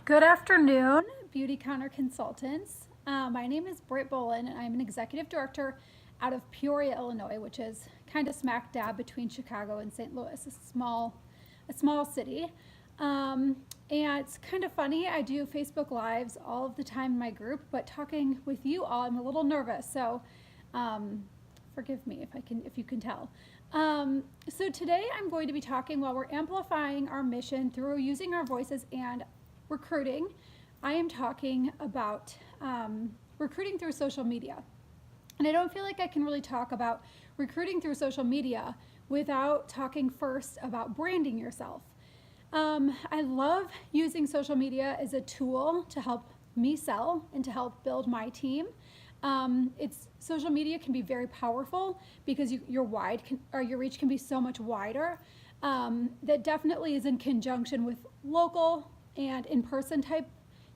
Good afternoon, Beautycounter Consultants. My name is Britt Bolin, and I'm an executive director out of Peoria, Illinois, which is kind of smack dab between Chicago and St. Louis, a small city. And it's kind of funny. I do Facebook Lives all of the time in my group, but talking with you all, I'm a little nervous. So forgive me if you can tell. So today I'm going to be talking while we're amplifying our mission through using our voices and recruiting. I am talking about recruiting through social media. And I don't feel like I can really talk about recruiting through social media without talking first about branding yourself. I love using social media as a tool to help me sell and to help build my team. Social media can be very powerful because your reach can be so much wider. That definitely is in conjunction with local and in-person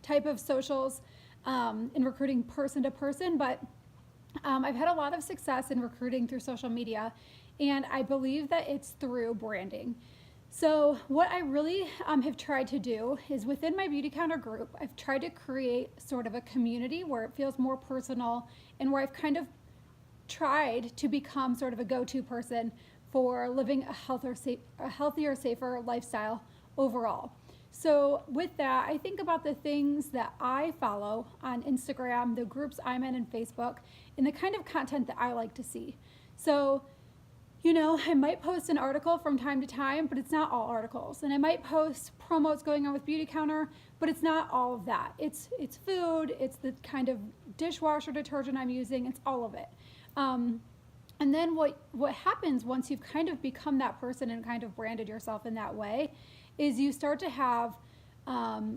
type of socials in recruiting person to person, but I've had a lot of success in recruiting through social media, and I believe that it's through branding. So what I really have tried to do is within my Beautycounter group, I've tried to create sort of a community where it feels more personal and where I've kind of tried to become sort of a go-to person for living a healthier, safer lifestyle overall. So with that, I think about the things that I follow on Instagram, the groups I'm in Facebook, and the kind of content that I like to see. So, I might post an article from time to time, but it's not all articles. And I might post promos going on with Beautycounter, but it's not all of that. It's food, it's the kind of dishwasher detergent I'm using, it's all of it. And then what happens once you've kind of become that person and kind of branded yourself in that way is you start to have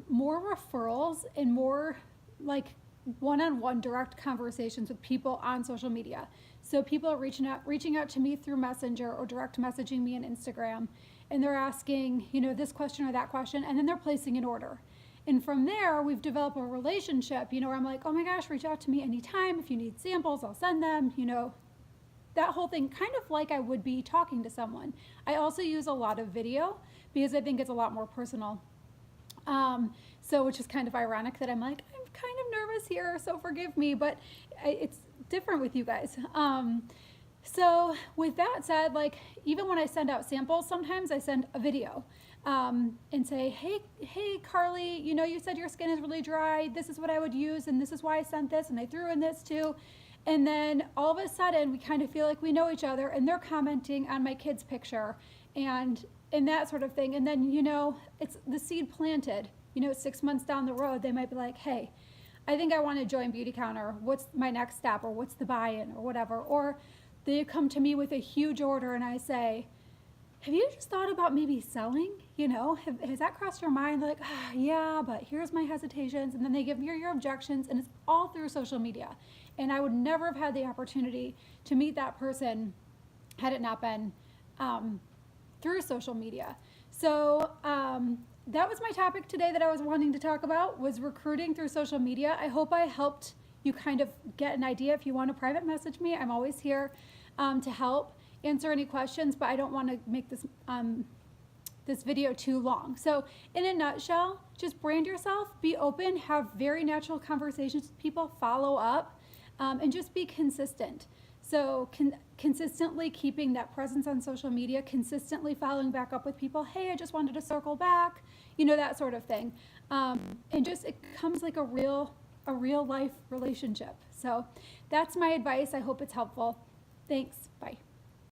more referrals and more like one-on-one direct conversations with people on social media. So people are reaching out to me through Messenger or direct messaging me on Instagram, and they're asking, this question or that question, and then they're placing an order. And from there, we've developed a relationship, where I'm like, oh my gosh, reach out to me anytime. If you need samples, I'll send them, that whole thing, kind of like I would be talking to someone. I also use a lot of video because I think it's a lot more personal. Which is kind of ironic that I'm like, I'm kind of nervous here, so forgive me, but it's different with you guys. So with that said, like even when I send out samples, sometimes I send a video and say, hey Carly, you said your skin is really dry. This is what I would use, and this is why I sent this, and I threw in this too. And then all of a sudden, we kind of feel like we know each other, and they're commenting on my kid's picture and that sort of thing. And then, it's the seed planted. 6 months down the road, they might be like, hey, I think I want to join Beautycounter. What's my next step, or what's the buy-in, or whatever. Or they come to me with a huge order, and I say, have you just thought about maybe selling? Has that crossed your mind? They're like, yeah, but here's my hesitations. And then they give me your objections, and it's all through social media. And I would never have had the opportunity to meet that person had it not been through social media. So that was my topic today that I was wanting to talk about, was recruiting through social media. I hope I helped you kind of get an idea. If you want to private message me, I'm always here to help answer any questions, but I don't want to make this video too long. So in a nutshell, just brand yourself, be open, have very natural conversations with people, follow up, and just be consistent. So consistently keeping that presence on social media, consistently following back up with people. Hey, I just wanted to circle back, that sort of thing. And just it comes like a real life relationship. So that's my advice. I hope it's helpful. Thanks. Bye.